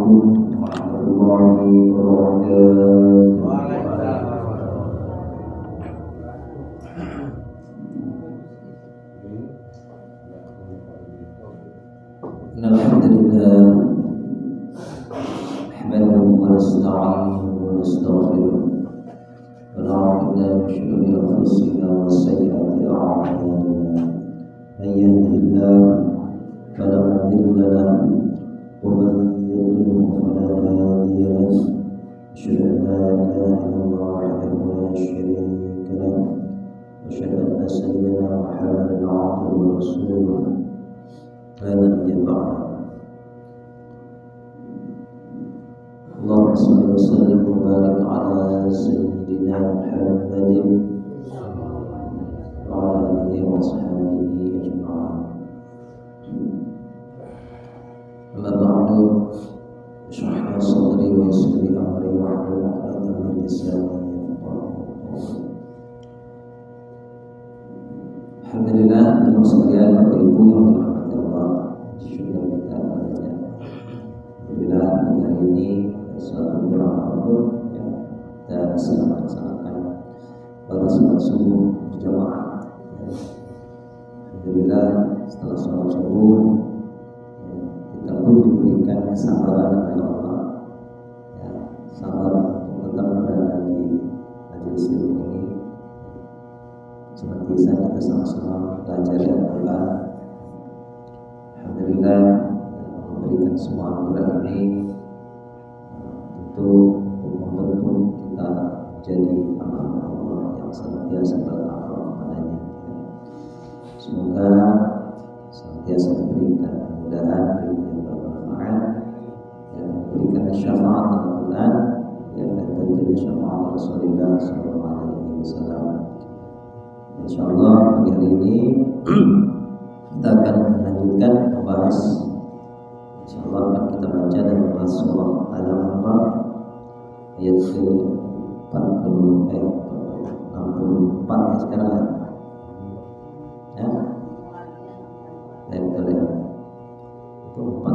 Assalamualaikum warahmatullahi wabarakatuh. Alhamdulillah, nahmaduhu wa nasta'inuhu wa nastaghfiruh, wa na'udzu billahi min shururi anfusina wa sayyi'ati a'malina. Man yahdihillahu fala mudilla lahu wa man yudlil fala hadiya lahu. Asyhadu an la ilaha illallah wahdahu la syarika lahu wa asyhadu anna sayyidina Muhammadan 'abduhu wa rasuluh. Allahumma shalli wa sallim wa barik ala sayyidina Muhammadin wa ala alihi wa sahbihi ajma'in. Amma ba'du, ishrah li sadri wa yassir li amri wahlul 'uqdatam min lisani yafqahu qawli. Alhamdulillah, teman sekalian, Bapak Ibu yang dirahmati Allah, syukur kita padanya. Alhamdulillah, hari ini suatu bulan Ramadan ya, dan bisa melaksanakan pada salat subuh berjamaah. Ya. Alhamdulillah, setelah salat subuh ya, kita pun diberikan kesabaran oleh Allah. Ya, sabar untuk tetap berada di majelis ilmu ini. Seperti saya kita sama-sama belajar Al-Quran. Alhamdulillah, memberikan semua anugerah ini tentu untuk membentuk kita menjadi hamba Allah yang senantiasa bertakwa kepadanya. Semoga senantiasa diberikan kemudahan yang bermanfaat, yang memberikan syafaat Al-Quran, dan tentunya syafaat Rasulullah SAW. InsyaAllah pagi hari ini kita akan melanjutkan membahas. InsyaAllah akan kita baca dan membahas surah Al-Anfal ayat ke-64 ya sekarang ya. Ayat kalian itu 4.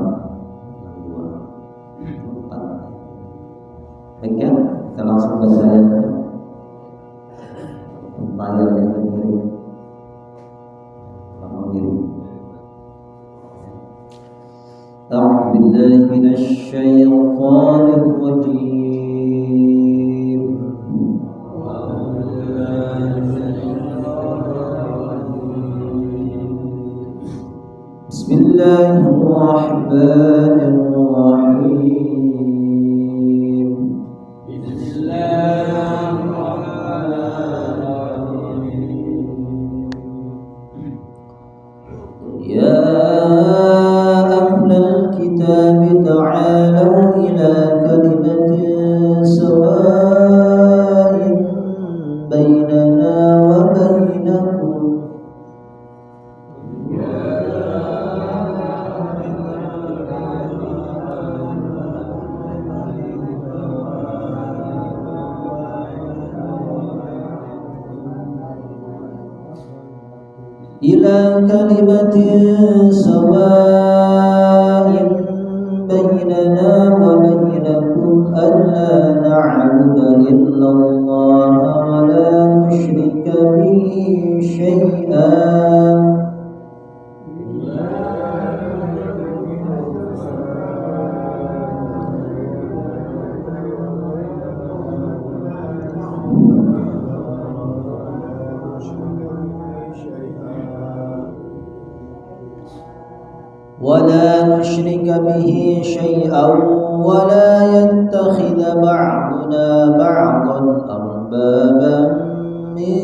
Baik ya, kita langsung baca ayatnya. Layarnya miring, lama miring. A'udzu billahi minasy syaithanir rajim. Bismillahirrahmanirrahim. تعالوا إلى كلمة سواء بيننا وبينكم إلى كلمة سواء بيننا وبينكم ألا نعبد إلا الله ولا نشرك به شيئا ولا يتخذ بعضنا بعضا أربابا من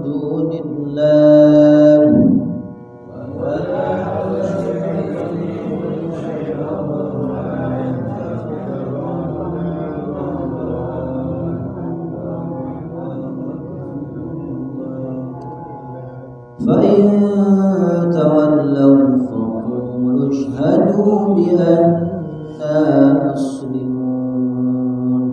دون الله فإن تولوا فقولوا اشهدوا بأننا مسلمون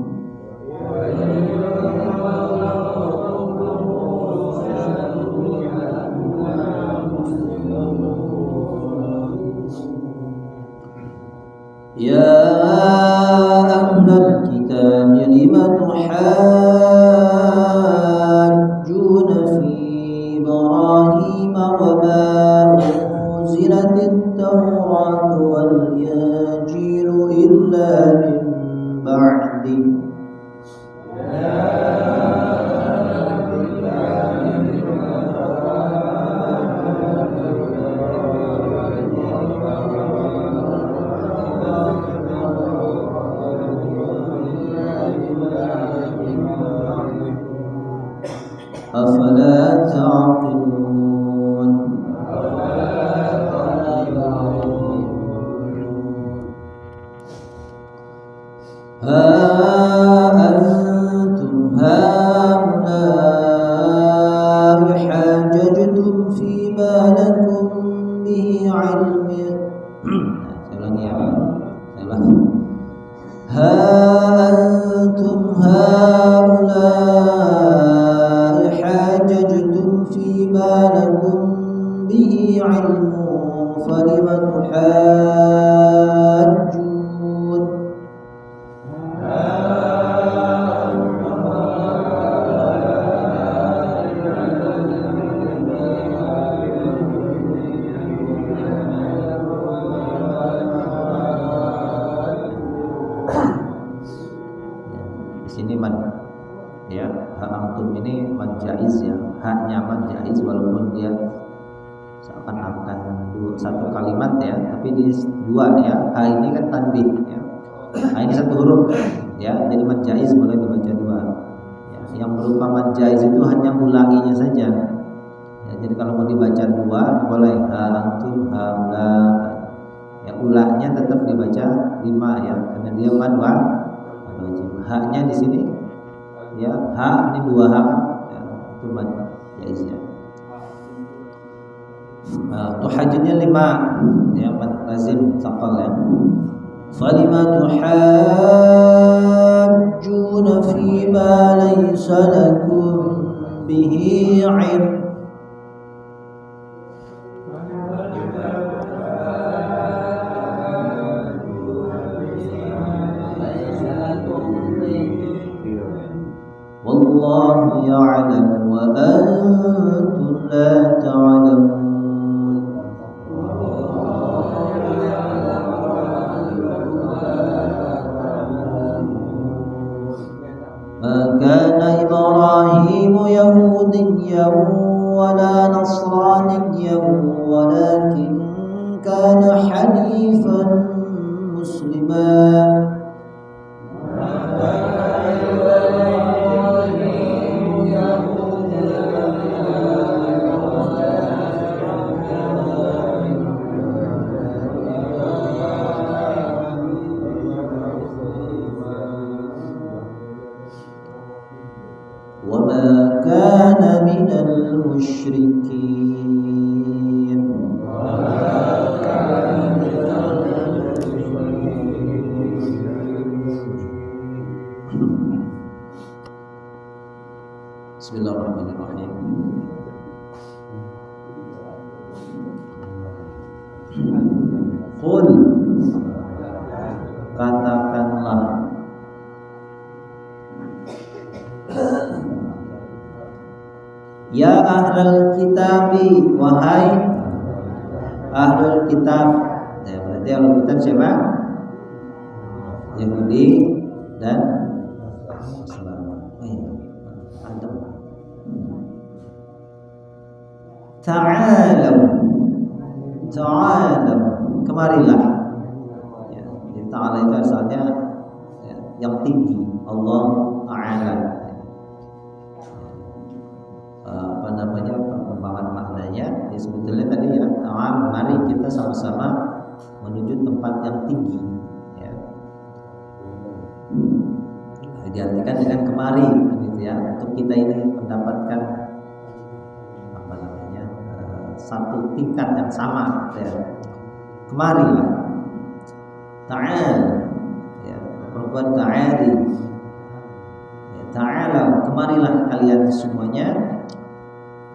أهل الكتاب لم تحاجون في إبراهيم وما أنزلت التوراة والإنجيل إلا من بعده أفلا تعقلون ها أنتم هؤلاء حاججتم فيما لكم به علم ها أنتم هؤلاء حاججتم فيما لكم به علم فلم تحاجون Sini mad ya, ha antum ini mad jaiz ya, haknya mad jaiz walaupun dia seakan-akan satu kalimat ya, tapi di dua ya. Ha ini kan tanbih ya, ha ini satu huruf ya, jadi mad jaiz boleh dibaca dua ya. Yang berupa mad jaiz itu hanya ulanginya saja ya, jadi kalau mau dibaca dua boleh ha antum haula ya, ulangnya tetap dibaca lima ya, karena dia mad wajib. Haknya di sini ya, hak ini dua hak ya, itu mad jaiz ya. Tuhajudnya lima ya, mad lazim tsaqal ya. Falima tuhajjuna fima laysa lakum bihi 'ilm wallahu ya'lam wa antum la ta'lamun. Ma kana Ibrahim yahudiyyan wala nasraniyyan walakin kana hanifan musliman. وما كان من المشركين بسم الله الرحمن الرحيم. Qul, katakanlah, ya ahlul kitabi, wahai ahlul kitab ya, berarti ahlul kitab siapa? Yahudi dan Ta'alaw, ta'alaw, kemarilah ya, ta'ala itu asalnya ya, yang tinggi, Allah Ta'ala apa namanya, perkembangan maknanya ya, sebetulnya tadi ya, ta'al, mari kita sama-sama menuju tempat yang tinggi ya. Diartikan dengan kemari gitu ya, untuk kita ini mendapatkan apa namanya, satu tingkat yang sama ya. Kemarilah, ta'al ya, perempuan ta'ali ya, ta'ala, kemarilah kalian semuanya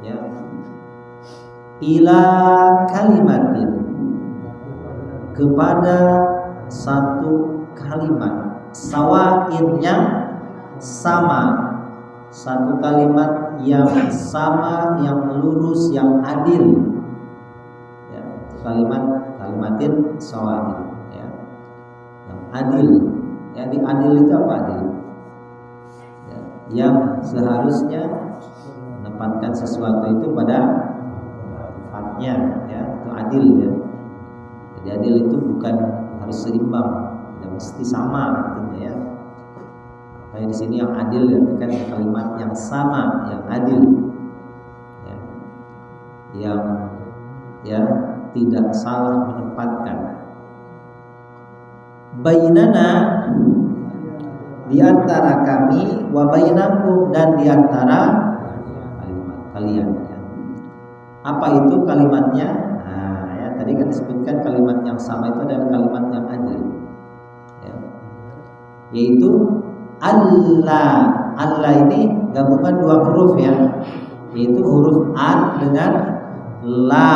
ya, ila kalimatin, kepada satu kalimat sawain yang sama, satu kalimat yang sama, yang lurus, yang adil. Ya, kalimatin sawain, ya, yang adil. Ya, di adil itu apa adil? Ya, yang seharusnya menempatkan sesuatu itu pada tempatnya, ya, itu adil ya. Jadi adil itu bukan harus seimbang, tidak mesti sama artinya ya. Kayak di sini yang adil ya, kan kalimat yang sama, yang adil, ya, yang ya tidak salah menempatkan. Bainana, di antara kami, wa bainakum, dan di antara kalimat kalian. Ya. Apa itu kalimatnya? Nah, ya tadi kan disebutkan kalimat yang sama itu adalah kalimat yang adil, ya. Yaitu Allah. Allah ini gabungan dua huruf ya, yaitu huruf an dengan la,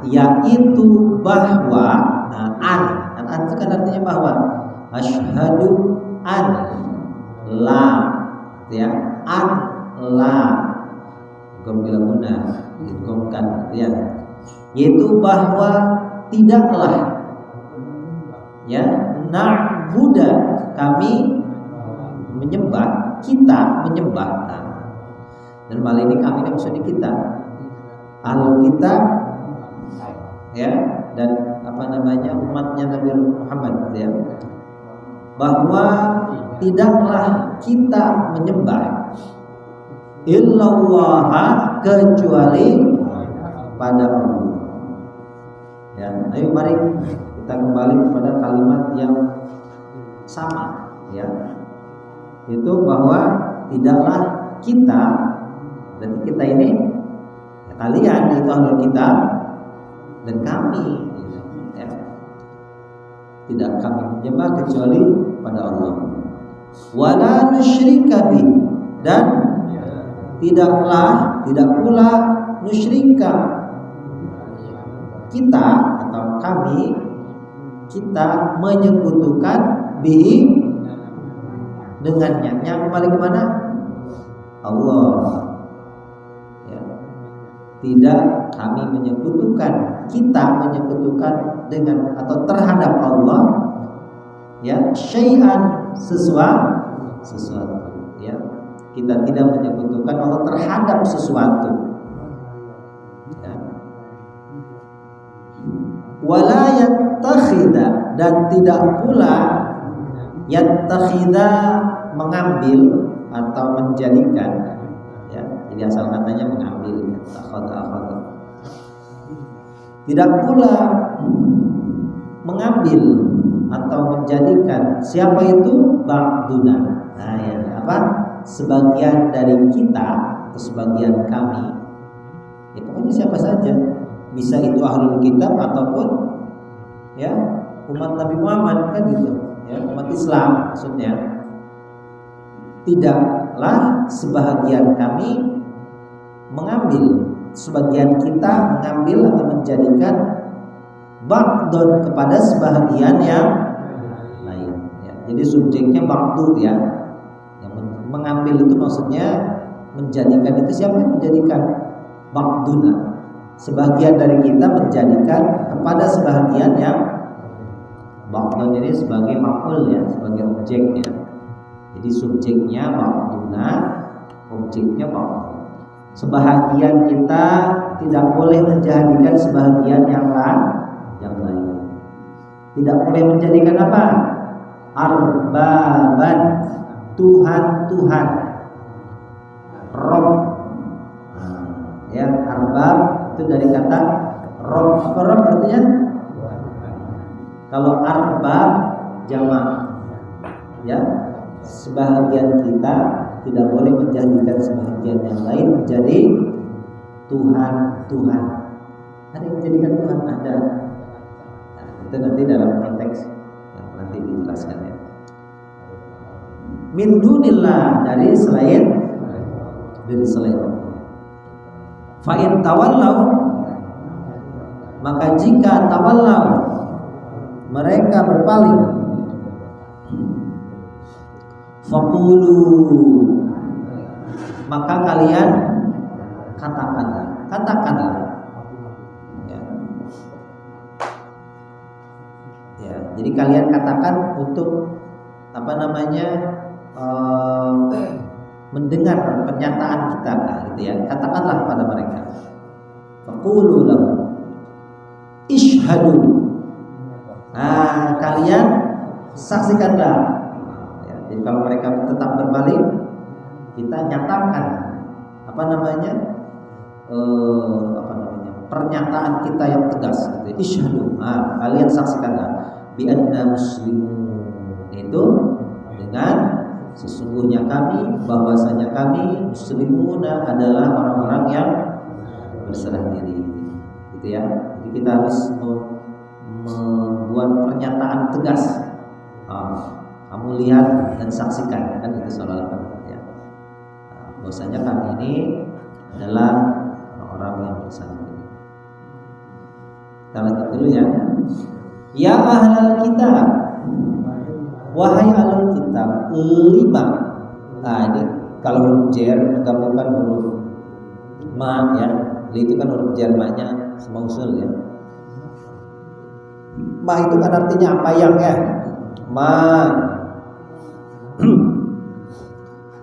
yaitu bahwa an itu kan artinya bahwa asyhadu an la, ya, an la gombilaguna digomkan ya, yaitu bahwa tidaklah ya na'budu, kami menyembah, kita menyembah. Dan malah ini kami ini maksudnya kita, ahlul kitab ya, dan umatnya Nabi Muhammad ya, bahwa tidaklah kita menyembah illallah, kecuali pada Allah. Ya, ayo mari kita kembali kepada kalimat yang sama ya. Itu bahwa tidaklah kita, berarti kita ini ya, kalian itu ahlul kitab dan kami ya, tidak kami menyembah kecuali pada Allah. Wala nusyrika bih, dan tidak pula nusyrika, kita atau kami, kita menyekutukan bihi, dengannya. Yang kembali kemana? Allah ya. Tidak kami menyekutukan, kita menyekutukan dengan atau terhadap Allah ya, syai'an, sesuatu ya. Kita tidak menyekutukan Allah terhadap sesuatu ya. Wala yattakhidha, dan tidak pula yattakhidha, mengambil atau menjadikan ya. Jadi asal katanya mengambil ya, akhadha. Tidak pula mengambil atau menjadikan, siapa itu? Ba'duna. Nah ya, apa? Sebagian dari kita atau sebagian kami. Ya pokoknya siapa saja. Bisa itu ahlul kitab ataupun ya umat Nabi Muhammad kan gitu. Ya, umat Islam maksudnya. Tidaklah sebahagian kami mengambil, sebagian kita mengambil atau menjadikan ba'dun, kepada sebahagian yang lain ya. Jadi subjeknya ba'du ya. Yang mengambil itu maksudnya menjadikan, itu siapa yang menjadikan? Ba'duna, sebagian dari kita menjadikan kepada sebahagian yang ba'dun ini sebagai maf'ul ya, sebagai objeknya. Jadi subjeknya ba'duna, objeknya ba'dun. Sebahagian kita tidak boleh menjadikan sebahagian yang lain. Tidak boleh menjadikan apa? Arbaban, Tuhan. Rob. Ya, arbab itu dari kata rob. Apa rob artinya? Kalau arbab jamak ya, sebahagian kita tidak boleh menjadikan sebahagian yang lain menjadi Tuhan. Ada yang menjadikan Tuhan, ada. Nah, itu nanti dalam konteks yang nanti dijelaskan ya. Min dunillah, dari selain fa in tawallau, maka jika tawallau, mereka berpaling, Faqulu, maka kalian katakanlah. Ya. Ya, jadi kalian katakan untuk mendengar pernyataan kita, gitu ya. Katakanlah pada mereka. Faqulu lahum ishhadu. Kalian saksikanlah. Ya, jadi kalau mereka tetap berbalik, kita nyatakan pernyataan kita yang tegas, gitu. Ishhadu. Kalian saksikanlah bi anna muslimun, itu dengan sesungguhnya kami, bahwasanya kami muslimuna adalah orang-orang yang berserah diri, gitu ya. Jadi kita harus membuat pernyataan tegas. Kamu lihat dan saksikan, kan itu soal-soal ya. Bahwasanya kami ini adalah orang-orang yang berserah diri. Kita lanjut dulu ya. Ya ahlal kitab, wahai ahlul kitab, 5. Ini kalau huruf jar menggabungkan huruf ma ya. Itu kan huruf jar ma-nya semausul ya. Ma itu kan artinya apa yang ya? Ma.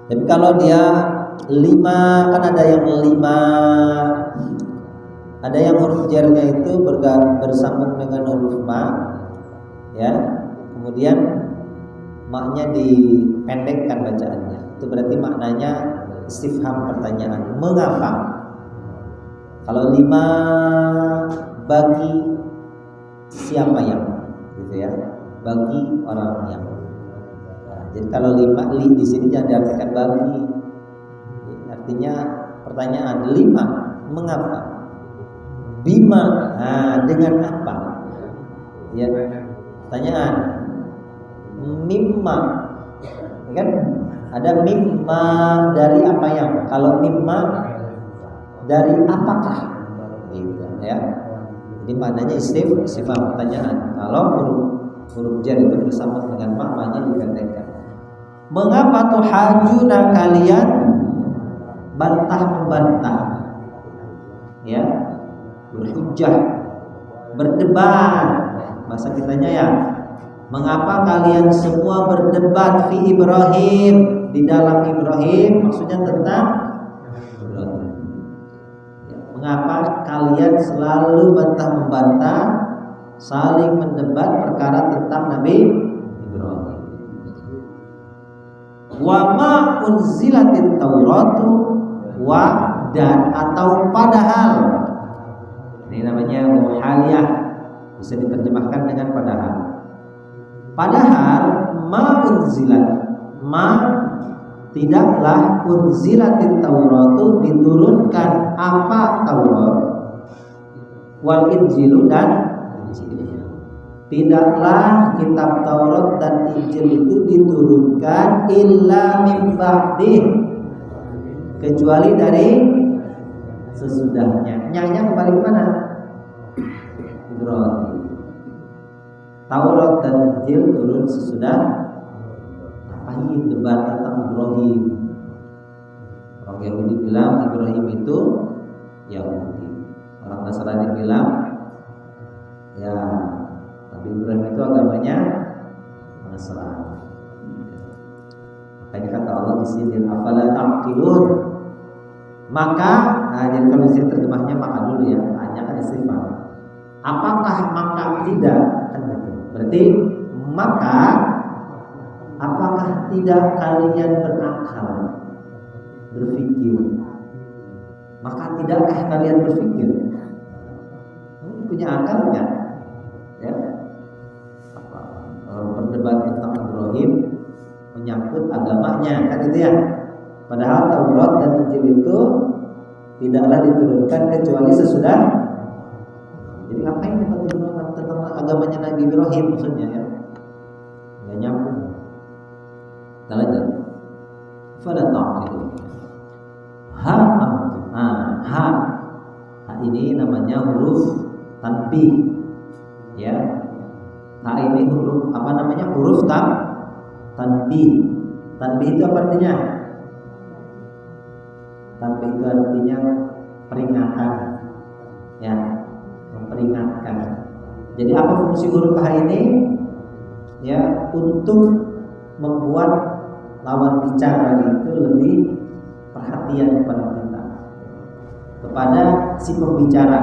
Tapi kalau dia 5 kan ada yang 5. Ada yang huruf jarnya itu bersambung dengan huruf ma ya. Kemudian maknya dipendekkan bacaannya. Itu berarti maknanya istifham, pertanyaan. Mengapa? Kalau 5 bagi siapa yang, gitu ya? Bagi orang yang. Jadi kalau 5 di sini jangan diartikan bagi. Artinya pertanyaan. 5 mengapa? Bima, dengan apa? Ya, pertanyaan. Mimma, kan ada mimma, dari apa yang? Kalau mimma dari apakah, gitu ya. Jadi maknanya istifham, pertanyaan. Kalau huruf jar itu bersama dengan maknanya dipendekkan. Mengapa tuhajuna, kalian bantah-membantah, ya, berhujjah, berdebat, bahasa kitanya ya. Mengapa kalian semua berdebat fi Ibrahim, di dalam Ibrahim, maksudnya tentang Ibrahim. Ya, mengapa kalian selalu bantah-membantah, saling mendebat perkara tentang Nabi Ibrahim? Wa ma unzilatit Tauratu wa, dan atau padahal. Ini namanya muhaliyah, bisa diterjemahkan dengan padahal. Padahal ma unzilat, ma tidaklah unzilatit Tauratu, diturunkan apa Taurat, wal Injilu, dan Injil. Tidaklah kitab Taurat dan Injil itu diturunkan illa min ba'dih, kecuali dari sesudahnya. Nyanya kembali ke mana? Ibrahim. Taurat dan Injil turun sesudah. Ngapain debat tentang Ibrahim? Orang Yahudi bilang Ibrahim itu Yahudi. Orang Nasrani bilang ya Nabi Ibrahim itu agamanya Nasrani. Makanya kata Allah di sini, afala taqilun. Maka, jadi kalau di terjemahnya maka dulu ya, hanya kan istifham. Apakah maka tidak? Kan gitu. Berarti maka apakah tidak kalian berakal, berpikir? Maka tidakkah kalian berpikir? Punya akal enggak? Ya. Berdebat tentang Ibrahim menyangkut agamanya, kan itu ya. Padahal Taurat dan Injil itu tidaklah diturunkan kecuali sesudah. Jadi ngapain debat tentang agamanya Nabi Ibrahim, maksudnya ya? Nggak nyambung. Kita lanjut. Fala taqilu. Ha antum. Ha ini namanya huruf tanbih. Ya. Ha ini huruf huruf tanbih. Tanbih itu apa artinya? Tanbih itu artinya peringatan, ya, memperingatkan. Jadi apa fungsi huruf H ini? Ya, untuk membuat lawan bicara itu lebih perhatian kepada kita, kepada si pembicara.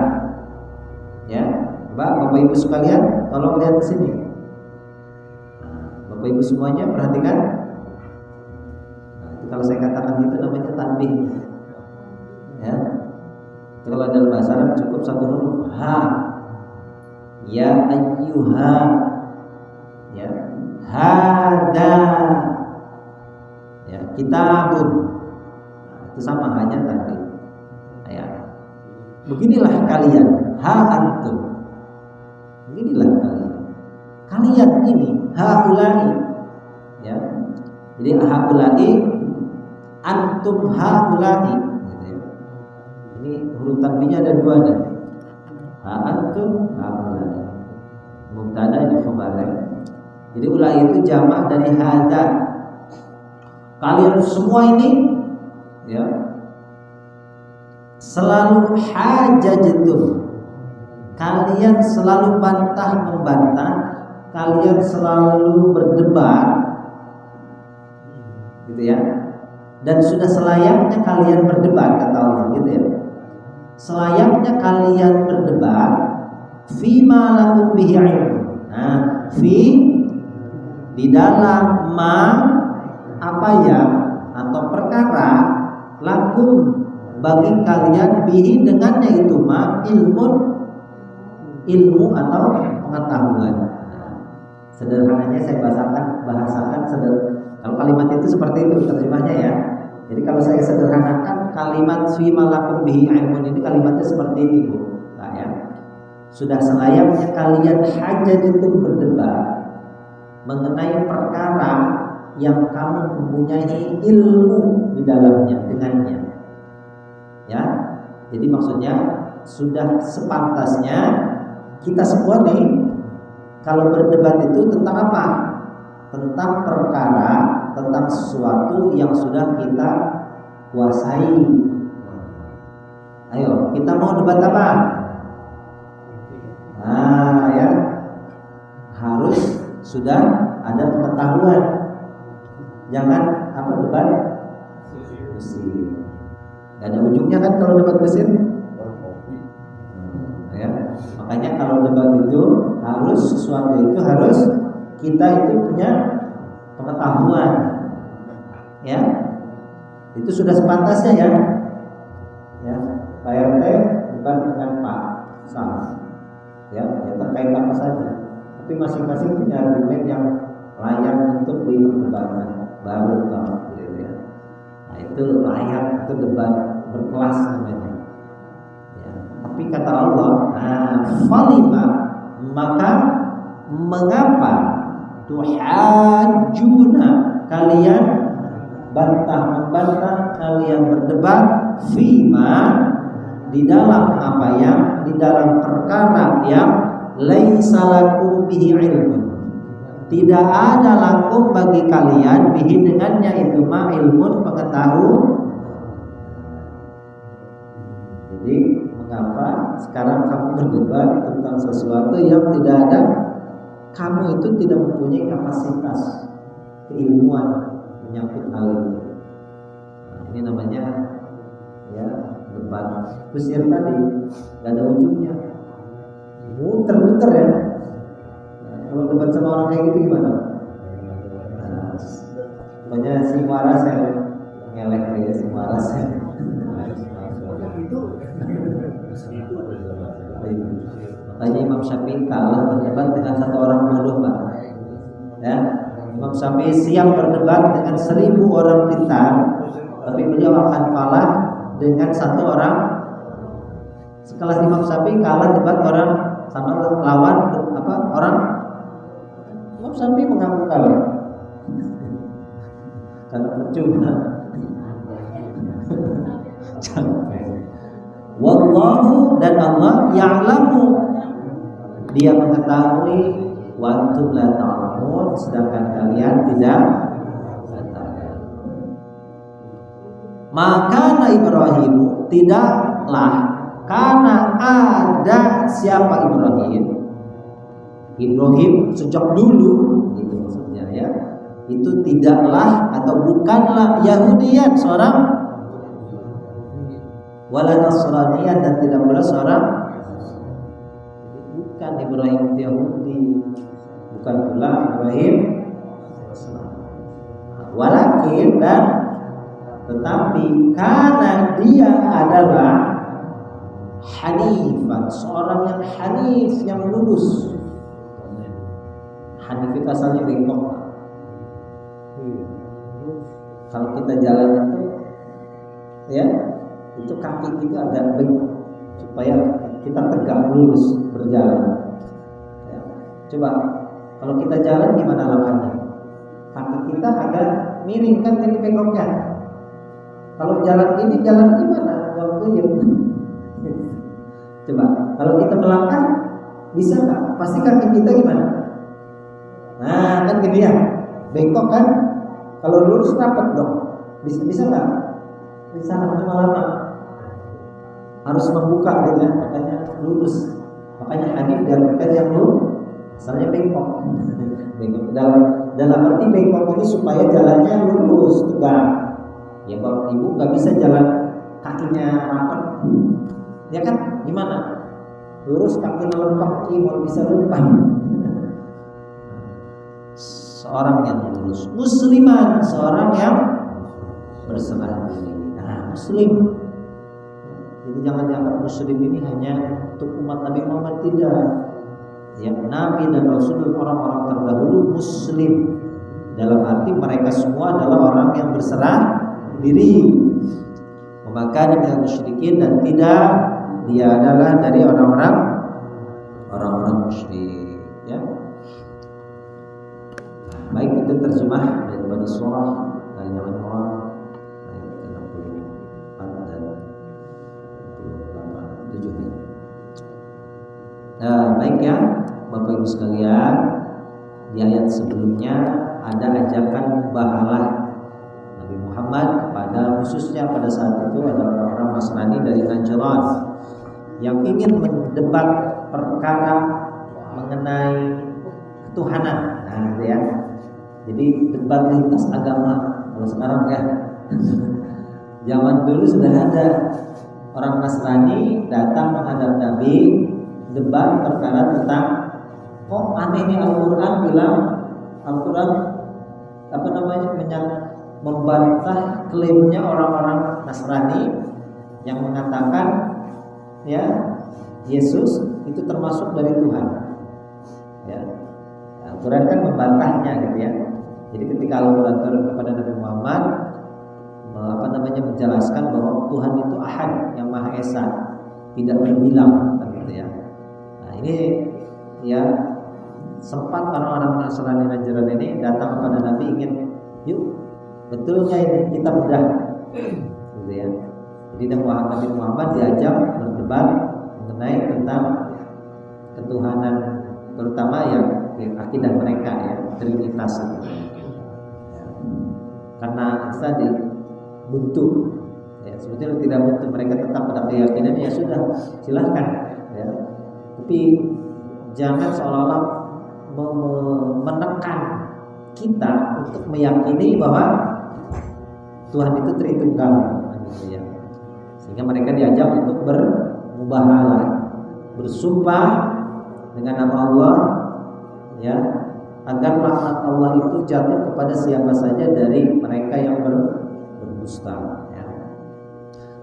Ya, Bapak Ibu sekalian, tolong lihat ke sini. Bapak Ibu semuanya perhatikan. Nah, itu kalau saya katakan itu namanya tanbih. Ya, itu kalau dalam bahasa Arab cukup satu huruf ha. Ya ayyuha, ya hada, ya kitabun. Nah, itu sama hanya tanbih. Ya, beginilah kalian, ha antum. Beginilah kalian. Kalian ini haulai, ya. Jadi haulai, antum haulai, gitu ya. Ini huruf tanbihnya ada dua nih. Ha antum haulai. Mubtada ini khabar. Jadi ulai itu jamak dari hadza. Kalian semua ini, ya, selalu hajajtum. Kalian selalu bantah membantah, kalian selalu berdebat, gitu ya. Dan sudah selayaknya kalian berdebat, kata Allah, gitu ya. Selayaknya kalian berdebat fima lakum bihi ilmun. Nah, di dalam ma, apa ya, atau perkara, lakum bagi kalian, bihi dengannya itu ma, ilmu atau pengetahuan. Sederhananya saya bahasakan kalau kalimat itu seperti itu terjemahnya, ya. Jadi kalau saya sederhanakan kalimat fima lakum bihi ilmun ini kalimatnya seperti ini, Bu. Nah, ya. Sudah selayaknya kalian hajat itu berdebat mengenai perkara yang kamu mempunyai ilmu di dalamnya dengannya. Ya. Jadi maksudnya sudah sepantasnya kita semua nih kalau berdebat itu tentang apa? Tentang perkara, tentang sesuatu yang sudah kita kuasai. Ayo, kita mau debat apa? Nah, ya, harus sudah ada pengetahuan. Jangan apa debat mesin. Gak ada ujungnya kan kalau debat mesin. Ya, makanya kalau debat itu harus sesuatu itu harus kita itu punya pengetahuan, ya. Itu sudah sepantasnya, ya. Ya, Pak RT debat dengan Pak Sam, ya terkait apa saja. Tapi masing-masing punya argumen yang layak untuk diperdebatkan, baru tahu, gitu ya. Nah, itu layak, itu debat berkelas namanya. Tapi kata Allah, falima, maka mengapa tuhajuna, kalian membantah, kalian berdebat fima, di dalam apa yang, di dalam perkara yang laisa lakum bihi ilmun, tidak ada lakum bagi kalian bihi dengannya itu ma ilmun, pengetahuan. Jadi mengapa sekarang kamu berdebat tentang sesuatu yang tidak ada, kamu itu tidak mempunyai kapasitas keilmuan menyangkut hal itu. Nah, ini namanya, ya, debat kusir tadi, gak ada ujungnya, muter-muter, ya. Nah, kalau debat sama orang kayak gitu gimana? Nah, pokoknya si waras yang ngelek ya, si waras ya. Makanya Imam Syafi'i kalah berdebat dengan satu orang bodoh, Pak. Ya, Imam Syafi'i siap berdebat dengan 1000 orang pintar, tapi beliau akan kalah dengan satu orang sekelas Imam Syafi'i. Kalah debat orang sama lawan apa orang, Imam Syafi'i mengaku kalah karena percuma. Wallahu, dan Allah ya'lamu, dia mengetahui, wa antum la ta'lamun, sedangkan kalian tidak mengetahui. Maka Ibrahim tidaklah karena ada siapa Ibrahim sejak dulu gitu maksudnya ya. Itu tidaklah atau bukanlah Yahudian seorang wala Nasraniyan dan tidak pula seorang bukan Ibrahim Yahudi, bukan pula Ibrahim walakin dan tetapi karena dia adalah hanifan, seorang yang hanif, yang lurus. Hanif itu asalnya bengkok. Kalau kita jalan itu ya, itu kaki kita agak bengkok supaya kita tegak lurus berjalan ya. Coba kalau kita jalan gimana langkahnya? Kaki kita agak miring kan, ini bengkoknya. Kalau jalan ini jalan gimana? Coba kalau kita melangkah bisa nggak? Pasti kaki kita gimana? Nah kan gini ya, bengkok kan? Kalau lurus rapat dong. Bisa nggak? Bisa, cuma lama. Harus membuka gitu ya, makanya lurus. Makanya hadis diartikan yang lurus, asalnya bengkok. Bengkok dalam arti bengkok ini supaya jalannya lurus tegak. Ya bapak ibu nggak bisa jalan kakinya rapat, ya kan? Gimana? Lurus kaki lempeng, mau bisa lempeng. Seorang yang lurus, musliman, seorang yang berserah diri. Nah, muslim. Jadi jangan dianggap muslim ini hanya untuk umat Nabi Muhammad, tidak. Ya, Nabi dan Rasul orang-orang terdahulu muslim. Dalam arti mereka semua adalah orang yang berserah diri, memakan dengan musyrikin, dan tidak dia adalah dari orang-orang musyrik ya. Baik, itu terjemah daripada surah Al-Imran ayat 64 dan 7. Nah, baik ya Bapak Ibu sekalian, di ayat sebelumnya ada ajakan mubahalah Nabi Muhammad kepada, khususnya pada saat itu ada orang-orang Nasrani dari Najran yang ingin mendebat perkara mengenai ketuhanan. Nah, gitu ya. Jadi debat lintas agama. Kalau sekarang ya, zaman dulu sudah ada orang Nasrani datang menghadap Nabi, debat perkara tentang, oh aneh nih Al-Quran bilang, Al-Quran membantah klaimnya orang-orang Nasrani yang mengatakan ya Yesus itu termasuk dari Tuhan. Ya, Al-Quran kan membantahnya gitu ya. Jadi ketika Al-Quran turun kepada Nabi Muhammad, menjelaskan bahwa Tuhan itu Ahad, yang Maha Esa, tidak berbilang, gitu ya. Nah ini ya, sempat orang-orang Nasrani Najran ini datang kepada Nabi ingin, yuk betulnya ini kita bedah, gitu ya. Jadi Nabi Muhammad diajak berdebat mengenai tentang ketuhanan, terutama yang akidah mereka ya, Trinitas itu. Karena tadi buntu, ya sebetulnya tidak buntu, mereka tetap pada keyakinan, ya sudah silahkan ya. Tapi jangan seolah-olah menekan kita untuk meyakini bahwa Tuhan itu Tritunggal, gitu ya. Sehingga mereka diajak untuk bermubahalah, bersumpah dengan nama Allah, ya, agar laknat Allah itu jatuh kepada siapa saja dari mereka yang berdusta. Ya.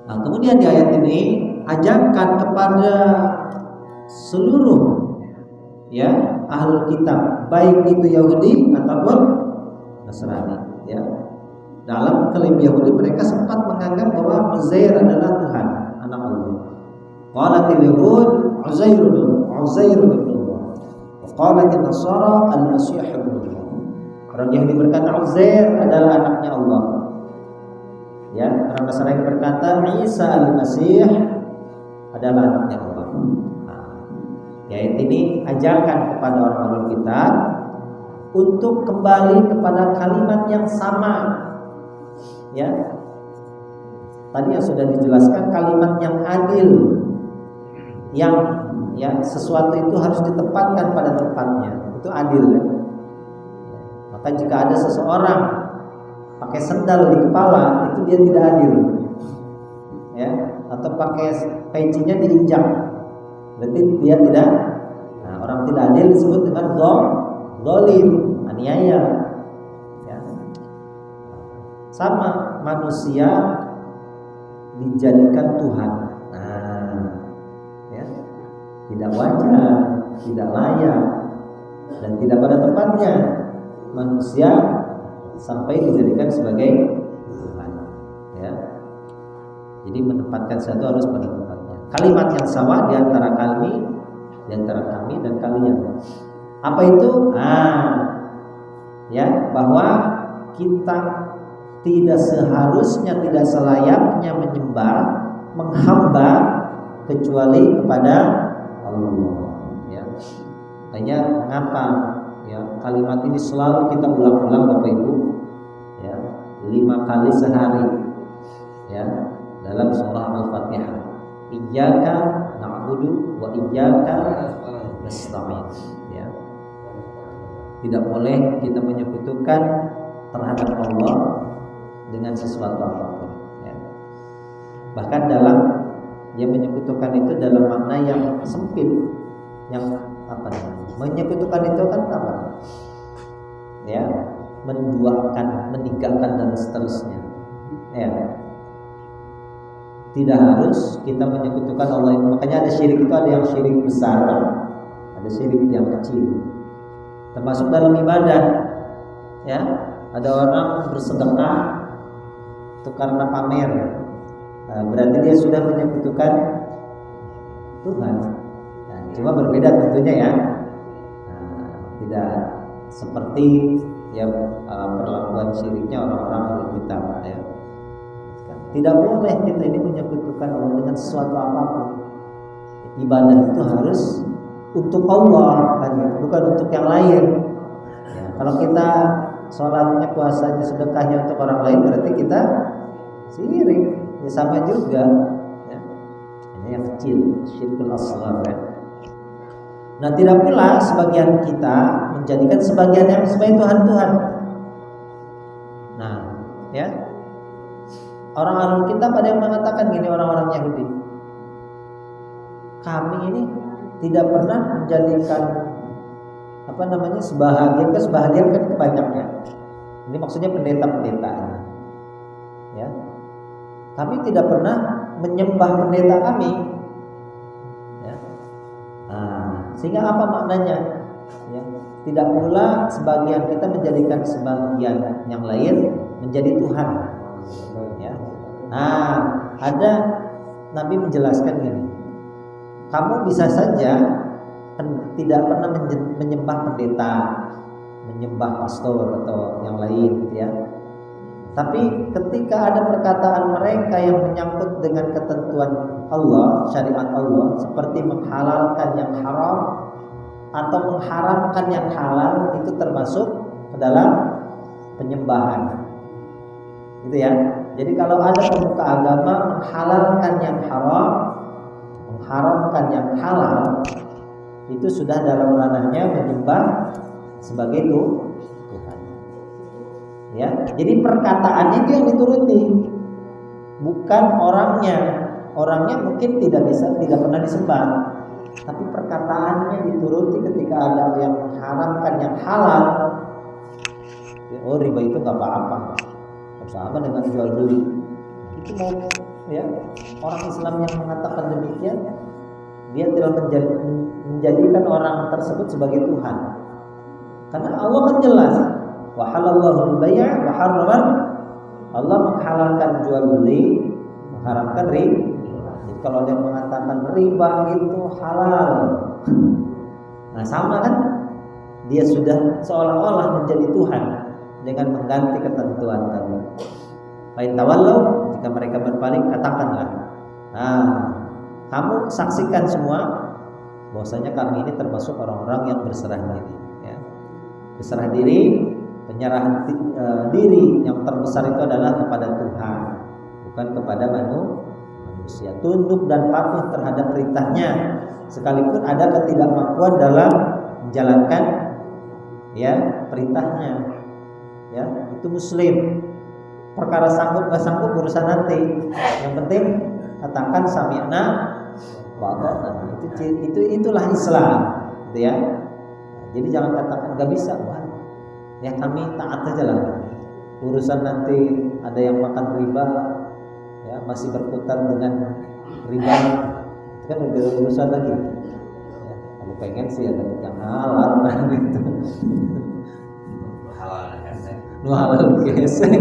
Nah, kemudian di ayat ini ajakan kepada seluruh ya ahlul kitab, baik itu Yahudi ataupun Nasrani. Ya. Dalam klaim Yahudi mereka sempat menganggap bahwa Uzair adalah Tuhan, anak Allah. Qalatil Yahud Uzairun ibn Allah. Qalatil Nasara al-Masih ibn Allah. Orang Yahudi berkata Uzair adalah anaknya Allah. Ya, orang Nasrani berkata Isa al-Masih adalah anaknya Allah. Nah, ayat ini ajarkan kepada orang-orang kita untuk kembali kepada kalimat yang sama. Ya, tadi yang sudah dijelaskan, kalimat yang adil, yang ya sesuatu itu harus ditempatkan pada tempatnya, itu adil ya. Maka jika ada seseorang pakai sendal di kepala, itu dia tidak adil ya, atau pakai pecinya diinjak, berarti dia tidak. Nah, orang tidak adil disebut dengan zalim, aniaya ya. Sama manusia dijadikan Tuhan, nah ya, tidak wajar, tidak layak, dan tidak pada tempatnya manusia sampai dijadikan sebagai Tuhan ya. Jadi menempatkan sesuatu harus pada tempatnya. Kalimat yang sama di antara kami dan kalian. Apa itu? Ya, bahwa kita tidak seharusnya, tidak selayaknya menyembah, menghamba kecuali kepada Allah ya. Makanya mengapa ya kalimat ini selalu kita ulang-ulang Bapak Ibu ya, 5 kali sehari ya dalam surah Al-Fatihah. Iyyaka na'budu wa iyyaka nasta'in ya. Tidak boleh kita menyekutukan terhadap Allah dengan sesuatu apapun ya. Bahkan dalam yang menyekutukan itu dalam makna yang sempit, yang apa namanya? Menyekutukan itu kan apa? Ya, menduakan, meninggalkan dan seterusnya. Ya. Tidak harus kita menyekutukan Allah itu. Makanya ada syirik itu, ada yang syirik besar, ada syirik yang kecil. Termasuk dalam ibadah. Ya, ada orang bersedekah itu karena pamer. Nah, berarti dia sudah menyekutukan Tuhan. Nah, cuma berbeda tentunya ya. Nah, tidak seperti yang perlakuan syiriknya orang-orang ahli kitab ya. Tidak boleh kita ini menyekutukan Allah dengan sesuatu apapun. Ibadah itu harus untuk Allah, bukan untuk yang lain. Ya, kalau kita sholatnya, puasanya, sedekahnya untuk orang lain, berarti kita syirik. Ya, sama juga. Ya. Ini yang kecil, syirkul asghar. Ya. Nah, tidak pula sebagian kita menjadikan sebagian yang sebagai Tuhan-Tuhan. Nah, ya. Orang ahli kitab ada yang mengatakan gini, orang-orang Yahudi, kami ini tidak pernah menjadikan apa namanya sebahagian kan kebanyakan. Ini maksudnya pendeta-pendeta. Ya, kami tidak pernah menyembah pendeta kami. Ya. Nah, sehingga apa maknanya? Ya, tidak pula sebagian kita menjadikan sebagian yang lain menjadi Tuhan. Ya. Nah, ada Nabi menjelaskan gini, kamu bisa saja tidak pernah menyembah pendeta, menyembah pastor atau yang lain, ya. Tapi ketika ada perkataan mereka yang menyangkut dengan ketentuan Allah, syariat Allah, seperti menghalalkan yang haram atau mengharamkan yang halal, itu termasuk ke dalam penyembahan. Gitu ya. Jadi kalau ada pemuka agama menghalalkan yang haram, mengharamkan yang halal, itu sudah dalam ranahnya menyembah sebagai Tuhan. Ya, jadi perkataannya itu yang dituruti, bukan orangnya. Orangnya mungkin tidak pernah disembah, tapi perkataannya dituruti ketika ada yang mengharamkan yang halal. Oh, riba itu nggak apa-apa. Sama dengan jual beli. Itu mau ya, orang Islam yang mengatakan demikian, dia telah menjadikan orang tersebut sebagai Tuhan. Karena Allah kan jelas, wa halallahu al-bay' wa harrama, Allah menghalalkan jual beli, mengharamkan riba. Jadi kalau dia mengatakan riba itu halal, nah sama kan, dia sudah seolah-olah menjadi Tuhan dengan mengganti ketentuan tadi. Fa'in tawallau, jika mereka berpaling, katakanlah, nah, kamu saksikan semua bahwasanya kami ini termasuk orang-orang yang berserah diri. Ya. Berserah diri, penyerahan diri yang terbesar itu adalah kepada Tuhan, bukan kepada manusia. Tunduk dan patuh terhadap perintahnya sekalipun ada ketidakmampuan dalam menjalankan ya perintahnya. Ya, itu muslim. Perkara sanggup gak sanggup urusan nanti. Yang penting katakan sami'na wa ata'na. Itulah Islam, gitu ya. Jadi jangan katakan gak bisa, Pak. Ya kami taat aja lah. Urusan nanti ada yang makan riba, ya masih berputar dengan riba, itu kan udah urusan lagi. Ya, kalau pengen sih ada yang halal kan gitu. Halal gesek.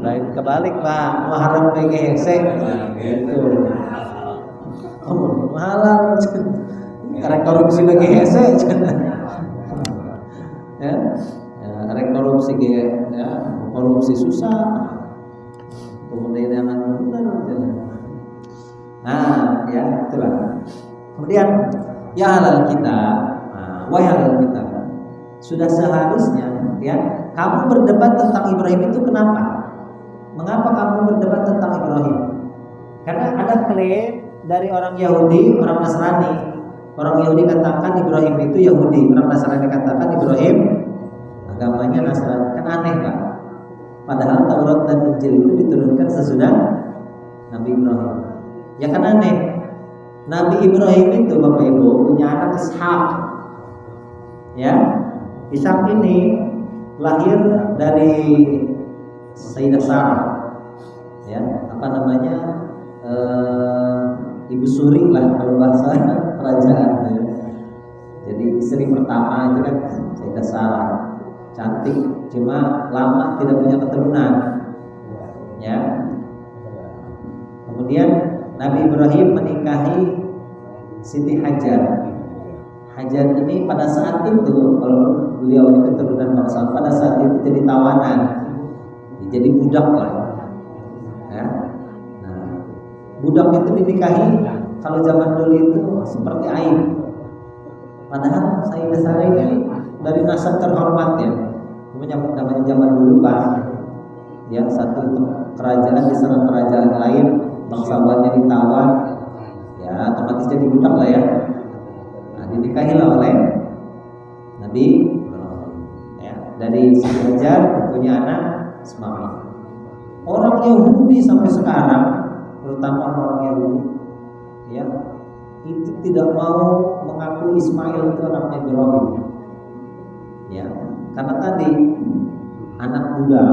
Lain kebalik Pak, haram gesek. Gitu. Oh, halal. Karena korupsi gesek. Ya, rek korupsi ya, korupsi susah. Kemudian yang benar jalan. Nah, ya itulah. Kemudian ya halal kita, wahai halal kita. Sudah seharusnya ya kamu berdebat tentang Ibrahim itu kenapa? Mengapa kamu berdebat tentang Ibrahim? Karena ada klaim dari orang Yahudi, orang Nasrani. Orang Yahudi katakan Ibrahim itu Yahudi, orang Nasrani katakan Ibrahim agamanya Nasrani. Kan aneh Pak. Padahal Taurat dan Injil itu diturunkan sesudah Nabi Ibrahim. Ya kan aneh. Nabi Ibrahim itu Bapak Ibu punya anak Ishak. Ya, Ishak ini lahir dari Sayyidah Sarah. Ya, apa namanya? Ibu suri lah kalau bahasa kerajaan ya. Jadi istri pertama itu kan Sayyidah Sarah, cantik cuma lama tidak punya keturunan ya. Kemudian Nabi Ibrahim menikahi Siti Hajar. Hajar ini pada saat itu kalau beliau itu keturunan bangsa, pada saat itu jadi tawanan, jadi budak lah ya. Budak itu dinikahi kalau zaman dulu itu seperti aib. Padahal Sayyidah Sarah ini dari nasab terhormat ya. Namanya zaman dulu Pak. Ya, satu kerajaan diserang kerajaan lain, bangsawannya ditawan, ya otomatis jadi budak lah ya. Nah, dinikahilah oleh Nabi ya, dari Hajar punya anak Ismail. Orang Yahudi sampai sekarang terutama orang Yahudi ya itu tidak mau mengakui Ismail itu anaknya Ibrahim ya karena tadi anak muda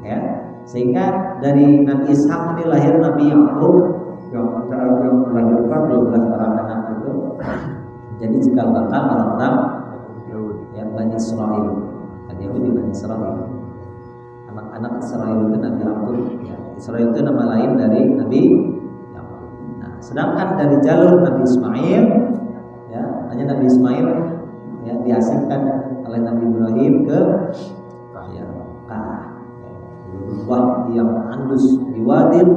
ya sehingga dari Nabi Ishak ini lahir Nabi Yakub yang melahirkan 12 orang anak itu jadi cikal bakal orang-orang yang Bani Israil kan Yahudi Bani Israil. Anak Israel itu Nabi Yakub ya. Israel itu nama lain dari Nabi Yakub. Nah, sedangkan dari jalur Nabi Ismail ya, hanya Nabi Ismail ya diasingkan oleh Nabi Ibrahim ke ya, lembah yang andus biwadin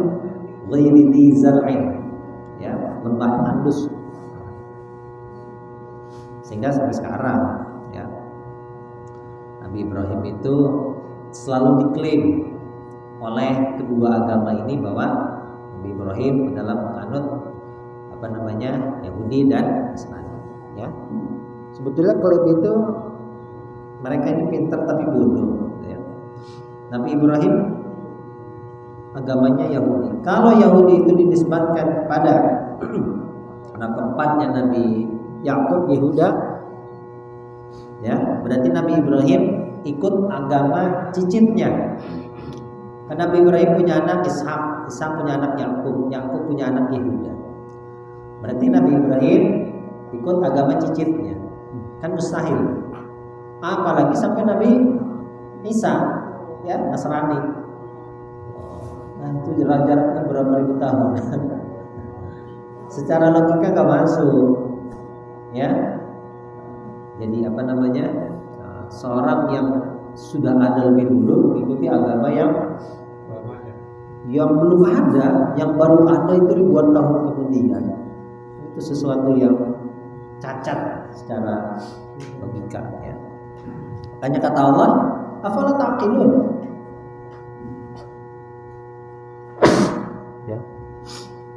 ghairi dzi zar'in ya, lembah andus. Sehingga sampai sekarang ya Nabi Ibrahim itu selalu diklaim oleh kedua agama ini bahwa Nabi Ibrahim adalah penganut apa namanya Yahudi dan Nasrani ya. Sebetulnya klaim itu mereka ini pintar tapi bodoh ya. Nabi Ibrahim agamanya Yahudi. Kalau Yahudi itu dinisbatkan kepada anak keempatnya Nabi Yakub Yehuda ya, berarti Nabi Ibrahim ikut agama cicitnya. Karena Nabi Ibrahim punya anak Ishak, Ishak punya anak Yakub, Yakub punya anak Yehuda. Berarti Nabi Ibrahim ikut agama cicitnya. Kan mustahil. Apalagi sampai Nabi Isa ya, Nasrani. Nah, itu jaraknya berapa ribu tahun. Secara logika gak masuk. Ya. Jadi apa namanya? Seorang yang sudah ada lebih dulu mengikuti agama yang belum ada, yang baru ada itu ribuan tahun kemudian, itu sesuatu yang cacat secara logika ya. Hanya kata Allah, afala taqilun.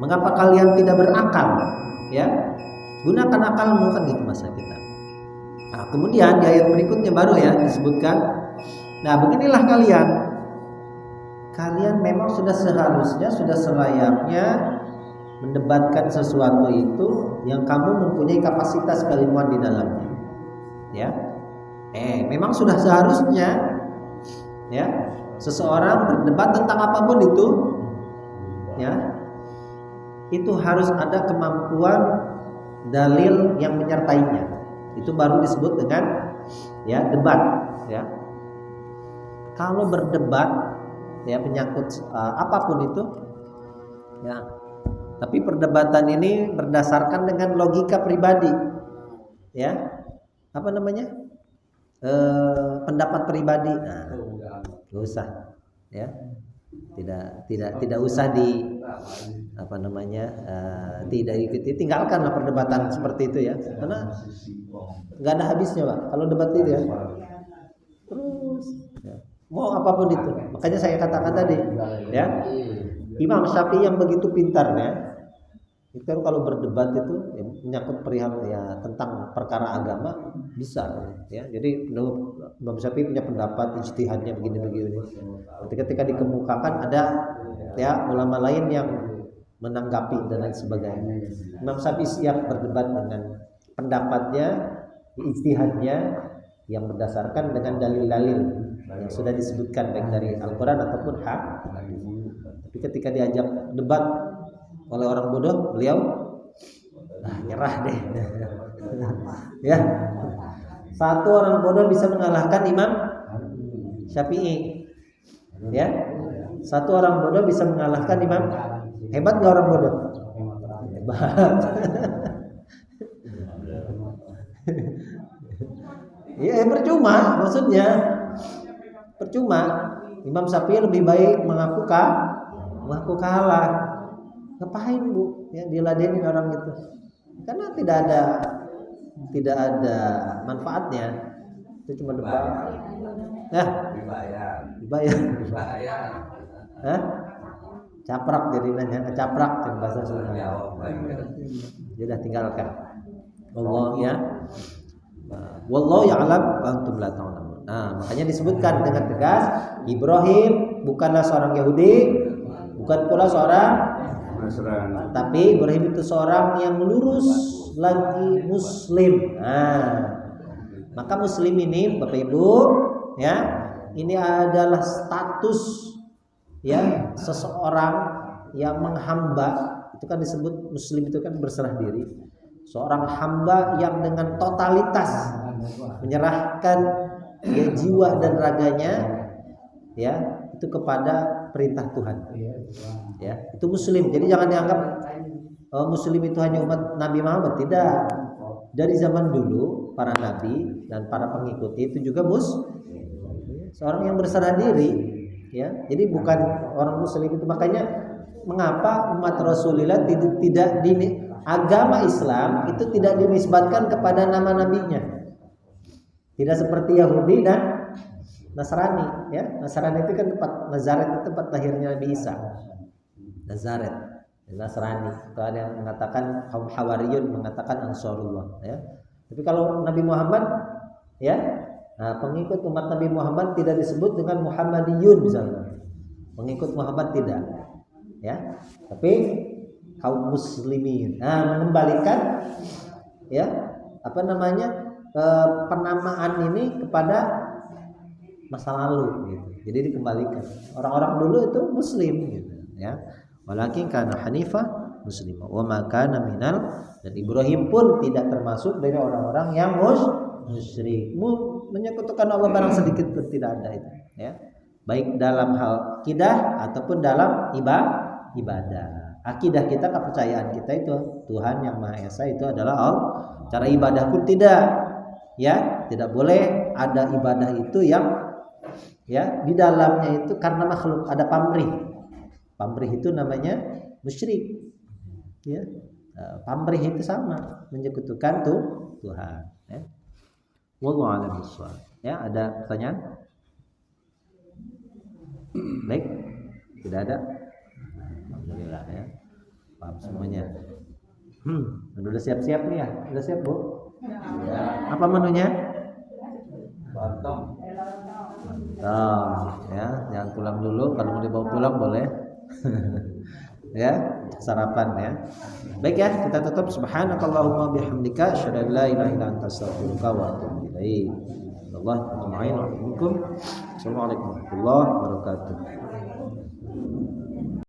Mengapa kalian tidak berakal? Ya, gunakan akalmu, kan gitu bahasa kita. Nah, kemudian di ayat berikutnya baru ya disebutkan, nah beginilah kalian memang sudah seharusnya, sudah selayaknya mendebatkan sesuatu itu yang kamu mempunyai kapasitas keilmuan di dalamnya. Ya, memang sudah seharusnya ya seseorang berdebat tentang apapun itu, ya itu harus ada kemampuan dalil yang menyertainya. Itu baru disebut dengan ya debat. Ya, kalau berdebat ya menyangkut apapun itu, ya. Tapi perdebatan ini berdasarkan dengan logika pribadi, ya, apa namanya, pendapat pribadi. Nah, nggak usah, ya, tidak usah di apa namanya, tidak ikuti, tinggalkanlah perdebatan seperti itu ya, karena nggak ada habisnya Pak kalau debat itu ya, terus ya, mau apapun itu. Makanya saya katakan tadi, ya, Imam Syafi'i yang begitu pintarnya itu kalau berdebat itu ya, menyangkut perihal ya tentang perkara agama bisa ya. Jadi Imam Syafi'i punya pendapat ijtihadnya begini-begini. Ketika dikemukakan ada ya ulama lain yang menanggapi dan lain sebagainya. Imam Syafi'i siap berdebat dengan pendapatnya, ijtihadnya yang berdasarkan dengan dalil-dalil yang sudah disebutkan baik dari Al-Quran ataupun hadis. Tapi ketika diajak debat oleh orang bodoh, beliau nyerah deh. Ya, satu orang bodoh bisa mengalahkan Imam Syafi'i. Ya, satu orang bodoh bisa mengalahkan Imam. Hebat nggak orang bodoh? Hebat. Ya percuma, maksudnya percuma. Imam Syafi'i lebih baik mengaku kalah. Ngapain Bu? Ya diladenin orang itu. Karena tidak ada manfaatnya. Itu cuma debat. Dibayar. Hah? Caprak jadi nanya, caprak kan bahasa Sunda. Ya udah tinggalkan. Allah ya. Wallahu ya'lam wa antum la ta'lamun. Nah, makanya disebutkan dengan tegas, Ibrahim bukanlah seorang Yahudi, bukan pula seorang Nasrani. Tapi Ibrahim itu seorang yang lurus lagi Muslim. Nah, maka Muslim ini Bapak Ibu, ya, ini adalah status ya seseorang yang menghamba. Itu kan disebut Muslim itu kan berserah diri. Seorang hamba yang dengan totalitas menyerahkan ya jiwa dan raganya ya itu kepada perintah Tuhan. Ya, itu Muslim. Jadi jangan dianggap Muslim itu hanya umat Nabi Muhammad. Tidak. Dari zaman dulu para nabi dan para pengikutnya itu juga seorang yang berserah diri. Ya, jadi bukan orang Muslim itu. Makanya mengapa umat Rasulullah tidak agama Islam itu tidak dinisbatkan kepada nama nabinya. Tidak seperti Yahudi dan Nasrani, ya. Nasrani itu kan Nazaret itu tempat lahirnya Nabi Isa. Nazaret, Nasrani. Itu ada yang mengatakan kaum Hawariyun mengatakan Ansarullah, ya. Tapi kalau Nabi Muhammad, ya, pengikut umat Nabi Muhammad tidak disebut dengan Muhammadiyun misalnya. Pengikut Muhammad tidak, ya. Tapi kaum muslimin. Nah, mengembalikan ya apa namanya penamaan ini kepada masa lalu gitu. Jadi dikembalikan. Orang-orang dulu itu muslim gitu ya. Walakin kana hanifah muslimah wa ma kana minal, dan Ibrahim pun tidak termasuk dari orang-orang yang musyrik. Menyekutukan Allah barang sedikit pun tidak ada itu ya. Baik dalam hal akidah ataupun dalam ibadah. Akidah kita, kepercayaan kita itu Tuhan yang Maha Esa itu adalah Allah. Cara ibadah pun tidak, ya, tidak boleh ada ibadah itu yang ya di dalamnya itu karena makhluk, ada pamrih. Pamrih itu namanya musyrik. Ya. Pamrih itu sama, menyekutukan Tuhan, ya. Wallahu a'lam bishawab. Ya, ada pertanyaan? Baik. Tidak ada. Alhamdulillah ya. Paham semuanya. Udah siap-siap nih ya? Udah siap, Bu? Apa menunya? Lontong. Ya, jangan pulang dulu. Kalau mau dibawa pulang boleh. Ya, sarapan ya. Baik ya, kita tutup. Subhanakallahumma bihamdika asyhadu an la ilaha illa anta astaghfiruka wa atubu ilaik. Assalamualaikum warahmatullahi wabarakatuh.